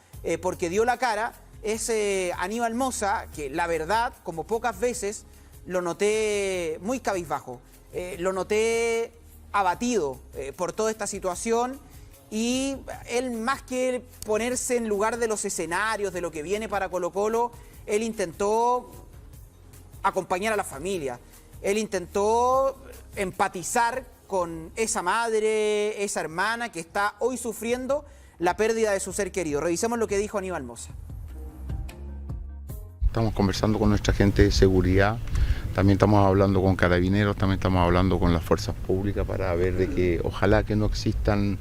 A: porque dio la cara es Aníbal Mosa, que la verdad, como pocas veces, lo noté muy cabizbajo. Lo noté abatido por toda esta situación y él, más que ponerse en lugar de los escenarios, de lo que viene para Colo-Colo, él intentó acompañar a la familia, él intentó empatizar con esa madre, esa hermana que está hoy sufriendo la pérdida de su ser querido. Revisemos lo que dijo Aníbal Mosa.
J: Estamos conversando con nuestra gente de seguridad. También estamos hablando con carabineros, también estamos hablando con las fuerzas públicas para ver de que ojalá que no existan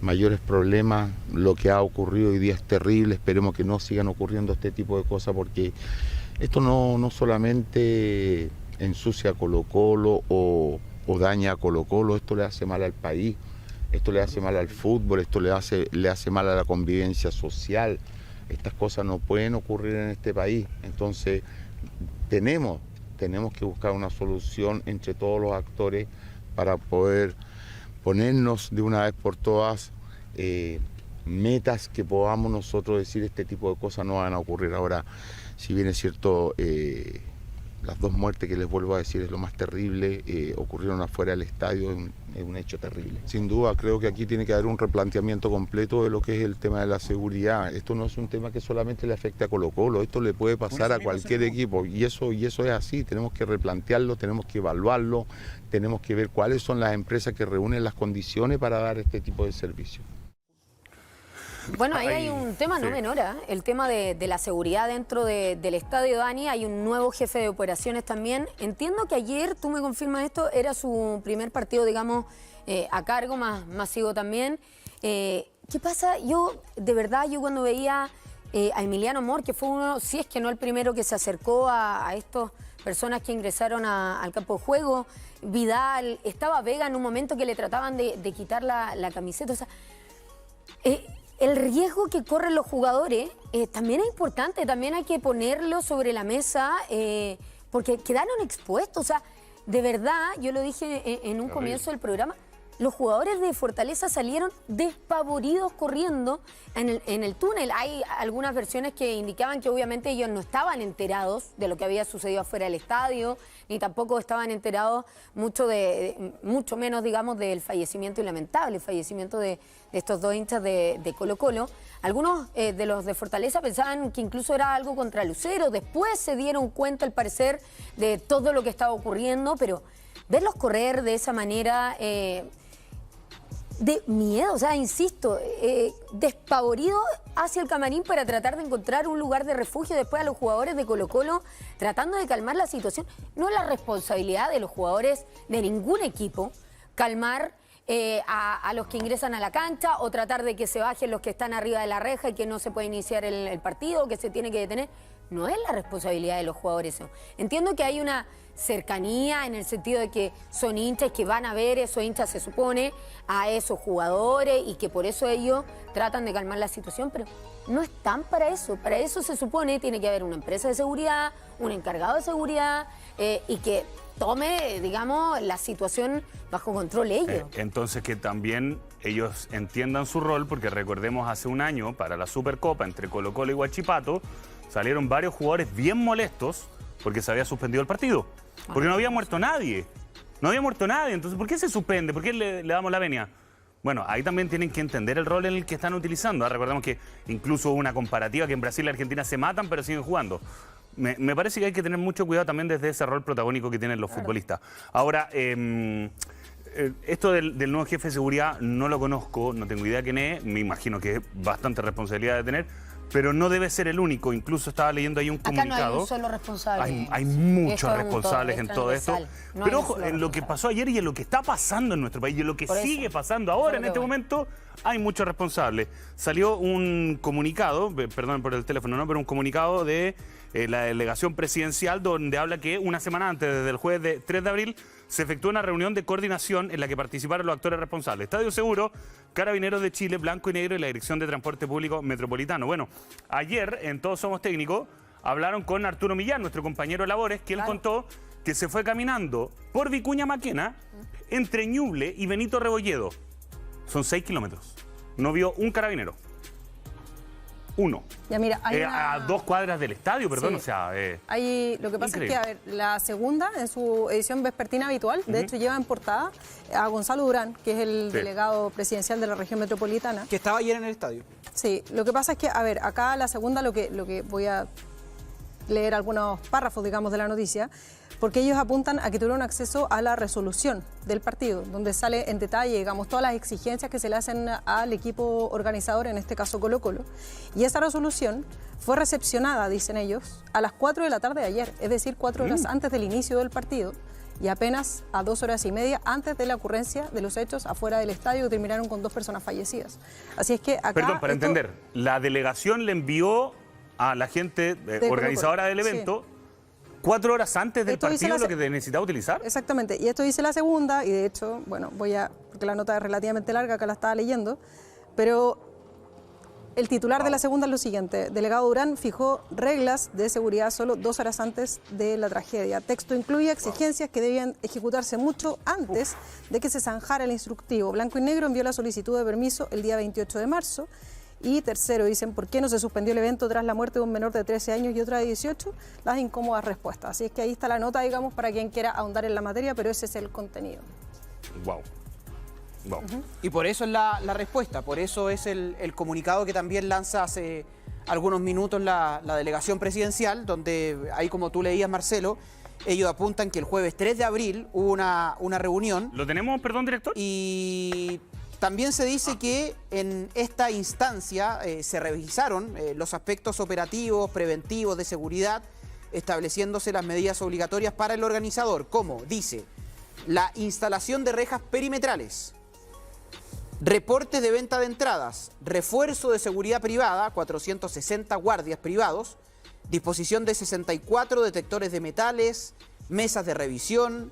J: mayores problemas. Lo que ha ocurrido hoy día es terrible, esperemos que no sigan ocurriendo este tipo de cosas porque esto no solamente ensucia a Colo-Colo o daña a Colo-Colo, esto le hace mal al país, esto le hace mal al fútbol, esto le hace mal a la convivencia social. Estas cosas no pueden ocurrir en este país, entonces tenemos que buscar una solución entre todos los actores para poder ponernos de una vez por todas metas que podamos nosotros decir este tipo de cosas no van a ocurrir. Ahora, si bien es cierto, las 2 muertes que les vuelvo a decir es lo más terrible, ocurrieron afuera del estadio, es un hecho terrible. Sin duda, creo que aquí tiene que haber un replanteamiento completo de lo que es el tema de la seguridad. Esto no es un tema que solamente le afecte a Colo-Colo, esto le puede pasar a cualquier equipo y eso es así, tenemos que replantearlo, tenemos que evaluarlo, tenemos que ver cuáles son las empresas que reúnen las condiciones para dar este tipo de servicios.
D: Bueno, ahí hay un tema no menor, el tema de la seguridad dentro del estadio, Dani. Hay un nuevo jefe de operaciones también. Entiendo que ayer, tú me confirmas esto, era su primer partido, digamos, a cargo, más masivo también. ¿Qué pasa? De verdad, yo cuando veía a Emiliano Amor, que fue uno, si es que no el primero que se acercó a estas personas que ingresaron al campo de juego, Vidal, estaba Vega en un momento que le trataban de quitar la camiseta, o sea... el riesgo que corren los jugadores también es importante, también hay que ponerlo sobre la mesa porque quedaron expuestos. O sea, de verdad, yo lo dije en un comienzo del programa, los jugadores de Fortaleza salieron despavoridos corriendo en el túnel. Hay algunas versiones que indicaban que obviamente ellos no estaban enterados de lo que había sucedido afuera del estadio, ni tampoco estaban enterados mucho menos, digamos, del fallecimiento y lamentable fallecimiento de estos 2 hinchas de Colo-Colo. Algunos de los de Fortaleza pensaban que incluso era algo contra Lucero. Después se dieron cuenta, al parecer, de todo lo que estaba ocurriendo, pero verlos correr de esa manera... de miedo, o sea, insisto, despavorido hacia el camarín para tratar de encontrar un lugar de refugio. Después a los jugadores de Colo-Colo tratando de calmar la situación. No es la responsabilidad de los jugadores de ningún equipo calmar a los que ingresan a la cancha o tratar de que se bajen los que están arriba de la reja y que no se puede iniciar el partido, que se tiene que detener. No es la responsabilidad de los jugadores eso. Entiendo que hay una cercanía en el sentido de que son hinchas que van a ver esos hinchas, se supone, a esos jugadores y que por eso ellos tratan de calmar la situación, pero no están para eso. Para eso se supone tiene que haber una empresa de seguridad, un encargado de seguridad y que tome, digamos, la situación bajo control ellos.
B: Entonces que también ellos entiendan su rol, porque recordemos hace un año, para la Supercopa entre Colo-Colo y Huachipato, salieron varios jugadores bien molestos porque se había suspendido el partido. Porque no había muerto nadie. No había muerto nadie. Entonces, ¿por qué se suspende? ¿Por qué le damos la venia? Bueno, ahí también tienen que entender el rol en el que están utilizando. Recordemos que incluso hubo una comparativa que en Brasil y Argentina se matan pero siguen jugando. Me parece que hay que tener mucho cuidado también desde ese rol protagónico que tienen los futbolistas. Ahora, esto del nuevo jefe de seguridad no lo conozco, no tengo idea quién es, me imagino que es bastante responsabilidad de tener, pero no debe ser el único. Incluso estaba leyendo ahí un comunicado.
D: Acá no hay un solo responsable.
B: Hay muchos responsables en todo esto. Pero ojo, en lo que pasó ayer y en lo que está pasando en nuestro país y en lo que sigue pasando ahora en este momento, hay muchos responsables. Salió un comunicado, perdón por el teléfono, ¿no? Pero un comunicado de la delegación presidencial donde habla que una semana antes, desde el jueves 3 de abril, se efectuó una reunión de coordinación en la que participaron los actores responsables. Estadio Seguro, Carabineros de Chile, Blanco y Negro y la Dirección de Transporte Público Metropolitano. Bueno, ayer en Todos Somos Técnicos hablaron con Arturo Millán, nuestro compañero de labores, que él contó que se fue caminando por Vicuña Maquena entre Ñuble y Benito Rebolledo. Son 6 kilómetros. No vio un carabinero. Uno.
C: Ya mira, hay
B: a 2 cuadras del estadio, perdón,
C: Sí.
B: o sea...
C: Lo que pasa
B: increíble.
C: es que, a ver, la segunda, en su edición vespertina habitual, de hecho lleva en portada a Gonzalo Durán, que es el delegado presidencial de la región metropolitana.
A: Que estaba ayer en el estadio.
C: Sí, lo que pasa es que, a ver, acá la segunda, lo que voy a leer algunos párrafos, digamos, de la noticia, porque ellos apuntan a que tuvieron acceso a la resolución del partido, donde sale en detalle, digamos, todas las exigencias que se le hacen al equipo organizador, en este caso Colo-Colo. Y esa resolución fue recepcionada, dicen ellos, a las 4 de la tarde de ayer, es decir, 4 horas antes del inicio del partido, y apenas a 2 horas y media antes de la ocurrencia de los hechos afuera del estadio, que terminaron con 2 personas fallecidas. Así es que acá...
B: Perdón, para entender, la delegación le envió a la gente organizadora del evento... 4 horas antes del partido lo que necesitaba utilizar.
C: Exactamente, y esto dice la segunda, y de hecho, bueno, porque la nota es relativamente larga, acá la estaba leyendo, pero el titular de la segunda es lo siguiente: delegado Durán fijó reglas de seguridad solo 2 horas antes de la tragedia. Texto incluye exigencias que debían ejecutarse mucho antes de que se zanjara el instructivo. Blanco y Negro envió la solicitud de permiso el día 28 de marzo. Y tercero, dicen, ¿por qué no se suspendió el evento tras la muerte de un menor de 13 años y otra de 18? Las incómodas respuestas. Así es que ahí está la nota, digamos, para quien quiera ahondar en la materia, pero ese es el contenido.
B: Wow.
A: Y por eso es la respuesta, por eso es el comunicado que también lanza hace algunos minutos la delegación presidencial, donde ahí, como tú leías, Marcelo, ellos apuntan que el jueves 3 de abril hubo una reunión.
B: ¿Lo tenemos, perdón, director?
A: Y también se dice que en esta instancia se revisaron los aspectos operativos, preventivos, de seguridad, estableciéndose las medidas obligatorias para el organizador, como dice, la instalación de rejas perimetrales, reportes de venta de entradas, refuerzo de seguridad privada, 460 guardias privados, disposición de 64 detectores de metales, mesas de revisión,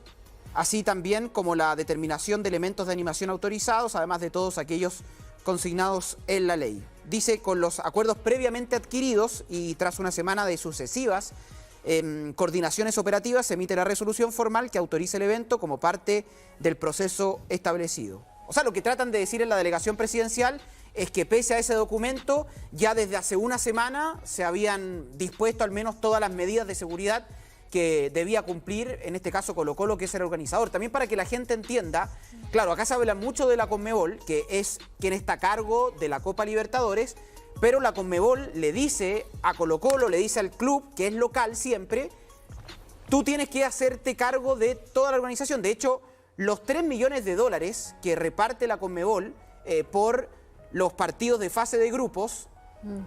A: así también como la determinación de elementos de animación autorizados, además de todos aquellos consignados en la ley. Dice, con los acuerdos previamente adquiridos y tras una semana de sucesivas coordinaciones operativas, se emite la resolución formal que autoriza el evento como parte del proceso establecido. O sea, lo que tratan de decir en la delegación presidencial es que pese a ese documento, ya desde hace una semana se habían dispuesto al menos todas las medidas de seguridad que debía cumplir, en este caso Colo-Colo, que es el organizador. También para que la gente entienda, claro, acá se habla mucho de la Conmebol, que es quien está a cargo de la Copa Libertadores, pero la Conmebol le dice a Colo-Colo, le dice al club, que es local siempre, tú tienes que hacerte cargo de toda la organización. De hecho, los 3 millones de dólares que reparte la Conmebol por los partidos de fase de grupos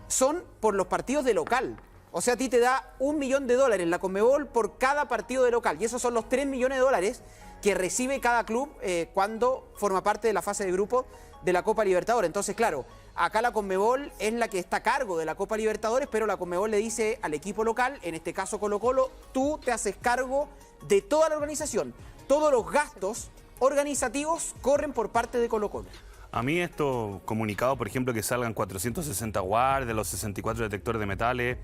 A: son por los partidos de local. O sea, a ti te da $1 millón la Conmebol por cada partido de local. Y esos son los 3 millones de dólares que recibe cada club cuando forma parte de la fase de grupo de la Copa Libertadores. Entonces, claro, acá la Conmebol es la que está a cargo de la Copa Libertadores, pero la Conmebol le dice al equipo local, en este caso Colo-Colo, tú te haces cargo de toda la organización. Todos los gastos organizativos corren por parte de Colo-Colo.
B: A mí esto comunicado, por ejemplo, que salgan 460 guardias, los 64 detectores de metales...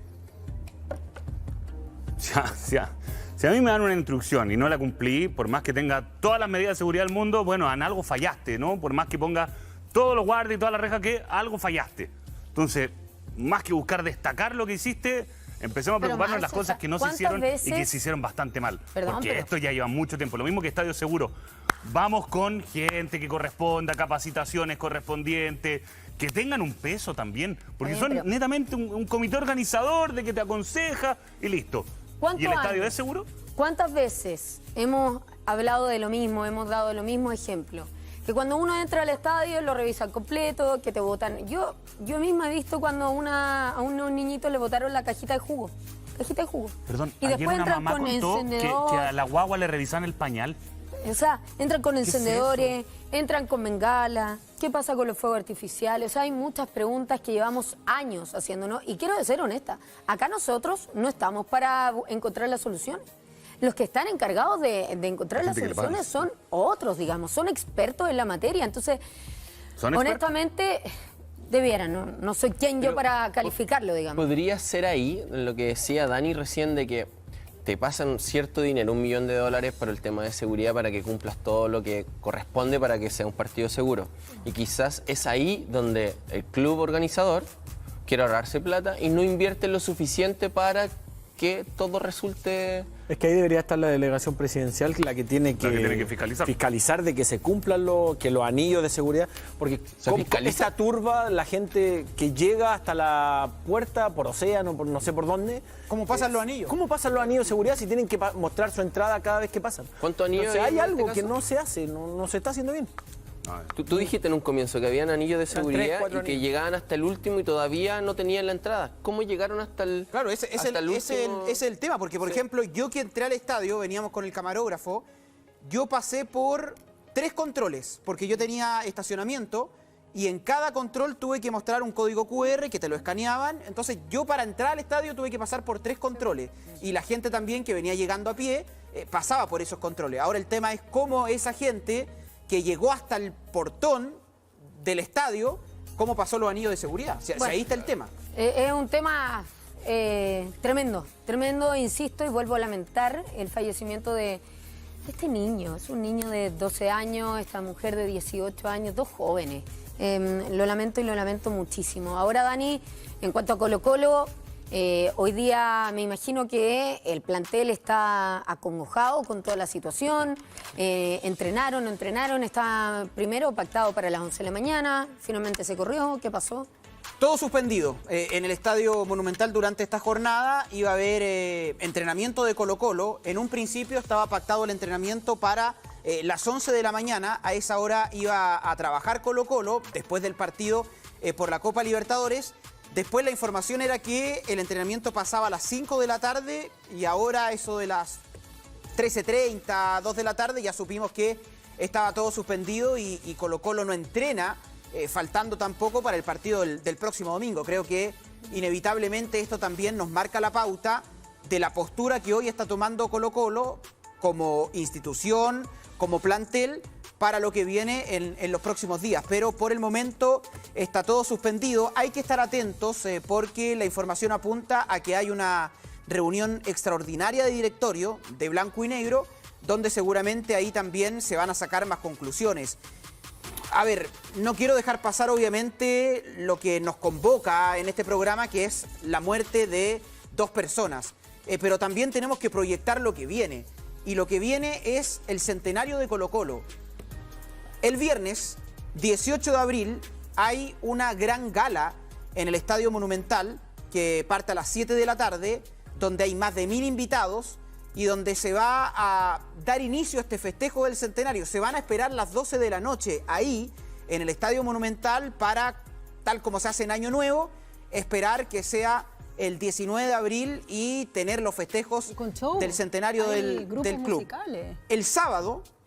B: Si a mí me dan una instrucción y no la cumplí, por más que tenga todas las medidas de seguridad del mundo, bueno, en algo fallaste, ¿no? Por más que ponga todos los guardias y toda la reja, que algo fallaste. Entonces, más que buscar destacar lo que hiciste, empecemos a preocuparnos de las cosas que no se hicieron y que se hicieron bastante mal. Porque esto ya lleva mucho tiempo. Lo mismo que Estadio Seguro. Vamos con gente que corresponda, capacitaciones correspondientes, que tengan un peso también. Porque son netamente un comité organizador de que te aconseja y listo. ¿Y el estadio es seguro?
D: ¿Cuántas veces hemos hablado de lo mismo, hemos dado lo mismo ejemplo? Que cuando uno entra al estadio lo revisan completo, que te botan. Yo misma he visto cuando a unos niñitos le botaron la cajita de jugo. Cajita de jugo.
B: Perdón,
D: y después
B: una
D: entran
B: mamá
D: con
B: contó
D: encendedor.
B: que a la guagua le revisan el pañal.
D: O sea, entran con encendedores, entran con bengala. ¿Qué pasa con los fuegos artificiales? O sea, hay muchas preguntas que llevamos años haciéndonos. Y quiero ser honesta, acá nosotros no estamos para encontrar la solución. Los que están encargados de encontrar las soluciones son otros, digamos, son expertos en la materia. Entonces, honestamente, debieran, no soy quien yo para calificarlo, digamos.
E: Podría ser ahí lo que decía Dani recién de que te pasan cierto dinero, $1 millón para el tema de seguridad, para que cumplas todo lo que corresponde para que sea un partido seguro. Y quizás es ahí donde el club organizador quiere ahorrarse plata y no invierte lo suficiente para que todo resulte...
F: Es que ahí debería estar la delegación presidencial, la que tiene que fiscalizar de que se cumplan los anillos de seguridad, porque esta turba, la gente que llega hasta la puerta, por océano, por no sé por dónde...
A: ¿Cómo pasan los anillos?
F: ¿Cómo pasan los anillos de seguridad si tienen que mostrar su entrada cada vez que pasan?
E: ¿Cuántos anillos?
F: Entonces, hay algo que no se hace, no se está haciendo bien.
E: Tú dijiste en un comienzo que habían anillos de seguridad
F: 3, 4
E: y que
F: anillos.
E: llegaban hasta el último y todavía no tenían la entrada. ¿Cómo llegaron hasta el
A: Claro, ese es el tema, porque por ejemplo, yo que entré al estadio, veníamos con el camarógrafo, yo pasé por 3 controles, porque yo tenía estacionamiento y en cada control tuve que mostrar un código QR que te lo escaneaban. Entonces yo para entrar al estadio tuve que pasar por 3 controles y la gente también que venía llegando a pie pasaba por esos controles. Ahora el tema es cómo esa gente que llegó hasta el portón del estadio, cómo pasó los anillos de seguridad. O sea, bueno, ahí está el tema.
D: Es un tema tremendo, insisto, y vuelvo a lamentar el fallecimiento de este niño. Es un niño de 12 años, esta mujer de 18 años, 2 jóvenes. Lo lamento y lo lamento muchísimo. Ahora, Dani, en cuanto a Colo-Colo, hoy día me imagino que el plantel está acongojado con toda la situación. ¿Entrenaron, no entrenaron? Está primero pactado para las 11 de la mañana, finalmente se corrió. ¿Qué pasó?
A: Todo suspendido. En el Estadio Monumental durante esta jornada iba a haber entrenamiento de Colo-Colo. En un principio estaba pactado el entrenamiento para las 11 de la mañana. A esa hora iba a trabajar Colo-Colo después del partido por la Copa Libertadores. Después la información era que el entrenamiento pasaba a las 5 de la tarde y ahora eso de las 13:30, 2 de la tarde, ya supimos que estaba todo suspendido y Colo-Colo no entrena, faltando tampoco para el partido del próximo domingo. Creo que inevitablemente esto también nos marca la pauta de la postura que hoy está tomando Colo-Colo como institución, como plantel, para lo que viene en los próximos días. Pero por el momento está todo suspendido. Hay que estar atentos porque la información apunta a que hay una reunión extraordinaria de directorio de blanco y negro, donde seguramente ahí también se van a sacar más conclusiones. A ver, no quiero dejar pasar obviamente lo que nos convoca en este programa, que es la muerte de 2 personas. Pero también tenemos que proyectar lo que viene. Y lo que viene es el centenario de Colo-Colo. El viernes 18 de abril hay una gran gala en el Estadio Monumental que parte a las 7 de la tarde, donde hay más de 1000 invitados y donde se va a dar inicio a este festejo del centenario. Se van a esperar las 12 de la noche ahí en el Estadio Monumental para, tal como se hace en Año Nuevo, esperar que sea el 19 de abril y tener los festejos del centenario del club.
C: Musicales.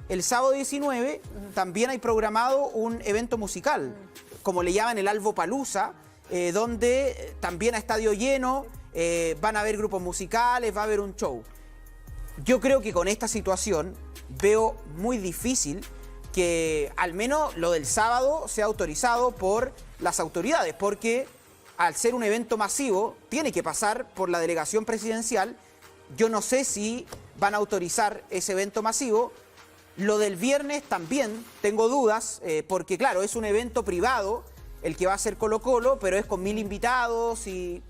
A: El sábado 19 también hay programado un evento musical, como le llaman el Albo Palusa, donde también a estadio lleno van a haber grupos musicales, va a haber un show. Yo creo que con esta situación veo muy difícil que al menos lo del sábado sea autorizado por las autoridades, porque al ser un evento masivo tiene que pasar por la delegación presidencial. Yo no sé si van a autorizar ese evento masivo. Lo del viernes también tengo dudas, porque claro, es un evento privado el que va a hacer Colo-Colo, pero es con 1000 invitados y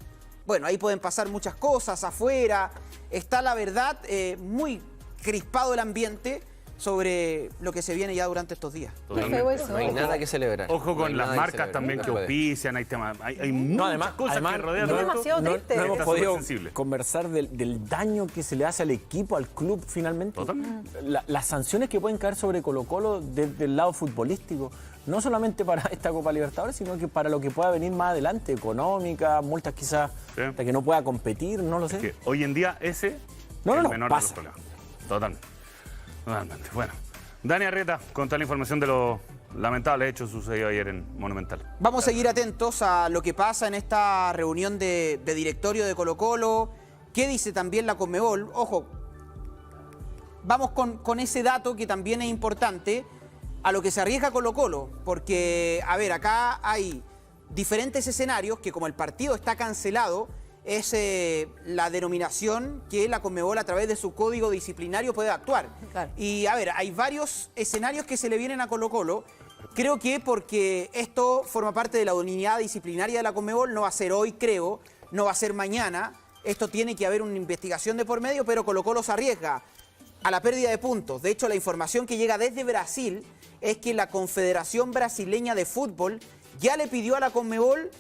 A: bueno, ahí pueden pasar muchas cosas afuera. Está la verdad muy crispado el ambiente sobre lo que se viene ya durante estos días.
B: Totalmente.
E: No hay nada que celebrar.
B: Ojo
E: No
B: con
E: hay
B: las
E: nada que
B: marcas
E: celebrar.
B: también
E: No
B: que
E: se puede.
B: auspician, hay muchas cosas que rodean
C: no,
B: todo esto.
C: demasiado triste.
F: No hemos
B: Está
F: podido
B: supersensible.
F: conversar del daño que se le hace al equipo, al club finalmente.
B: Totalmente.
F: Las sanciones que pueden caer sobre Colo-Colo desde el lado futbolístico, no solamente para esta Copa Libertadores, sino que para lo que pueda venir más adelante, económica, multas quizás hasta que no pueda competir, no lo sé.
B: Que hoy en día ese es
F: No,
B: el
F: no,
B: menor
F: pasa.
B: de los problemas. Totalmente. Totalmente. Bueno, Dani Arrieta, con toda la información de los lamentables hechos sucedidos ayer en Monumental.
A: Vamos a seguir atentos a lo que pasa en esta reunión de directorio de Colo-Colo. ¿Qué dice también la Conmebol? Ojo, vamos con ese dato que también es importante, a lo que se arriesga Colo-Colo, porque, a ver, acá hay diferentes escenarios que como el partido está cancelado, es la denominación que la Conmebol a través de su código disciplinario puede actuar.
D: Claro.
A: Y, a ver, hay varios escenarios que se le vienen a Colo-Colo. Creo que porque esto forma parte de la unidad disciplinaria de la Conmebol, no va a ser hoy, creo, no va a ser mañana. Esto tiene que haber una investigación de por medio, pero Colo-Colo se arriesga a la pérdida de puntos. De hecho, la información que llega desde Brasil es que la Confederación Brasileña de Fútbol ya le pidió a la Conmebol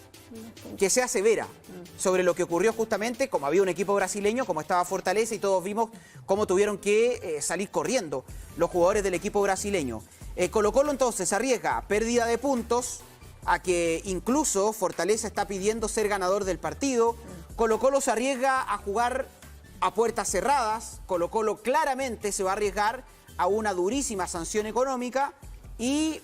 A: que sea severa sobre lo que ocurrió justamente, como había un equipo brasileño, como estaba Fortaleza y todos vimos cómo tuvieron que salir corriendo los jugadores del equipo brasileño. Colo-Colo entonces arriesga a pérdida de puntos, a que incluso Fortaleza está pidiendo ser ganador del partido. Colo-Colo se arriesga a jugar a puertas cerradas. Colo-Colo claramente se va a arriesgar a una durísima sanción económica y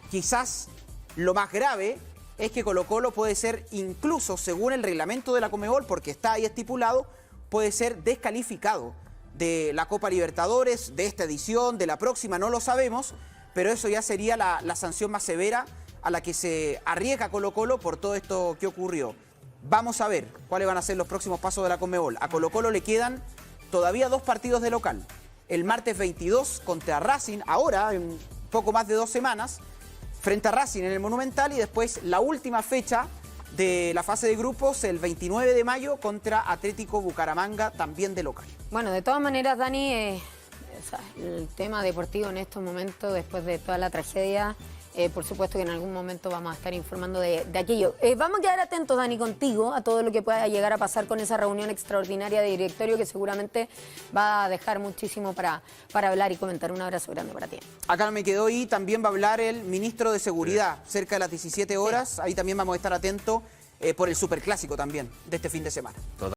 A: quizás lo más grave es que Colo-Colo puede ser, incluso según el reglamento de la Conmebol, porque está ahí estipulado, puede ser descalificado de la Copa Libertadores, de esta edición, de la próxima, no lo sabemos, pero eso ya sería la sanción más severa a la que se arriesga Colo-Colo por todo esto que ocurrió. Vamos a ver cuáles van a ser los próximos pasos de la Conmebol. A Colo-Colo le quedan todavía 2 partidos de local. El martes 22 contra Racing, ahora, en poco más de 2 semanas, frente a Racing en el Monumental, y después la última fecha de la fase de grupos, el 29 de mayo, contra Atlético Bucaramanga, también de local.
D: Bueno, de todas maneras, Dani, el tema deportivo en estos momentos, después de toda la tragedia, por supuesto que en algún momento vamos a estar informando de aquello. Vamos a quedar atentos, Dani, contigo a todo lo que pueda llegar a pasar con esa reunión extraordinaria de directorio que seguramente va a dejar muchísimo para hablar y comentar. Un abrazo grande para ti.
A: Acá me quedó y también va a hablar el ministro de Seguridad cerca de las 17 horas. Ahí también vamos a estar atentos por el superclásico también de este fin de semana.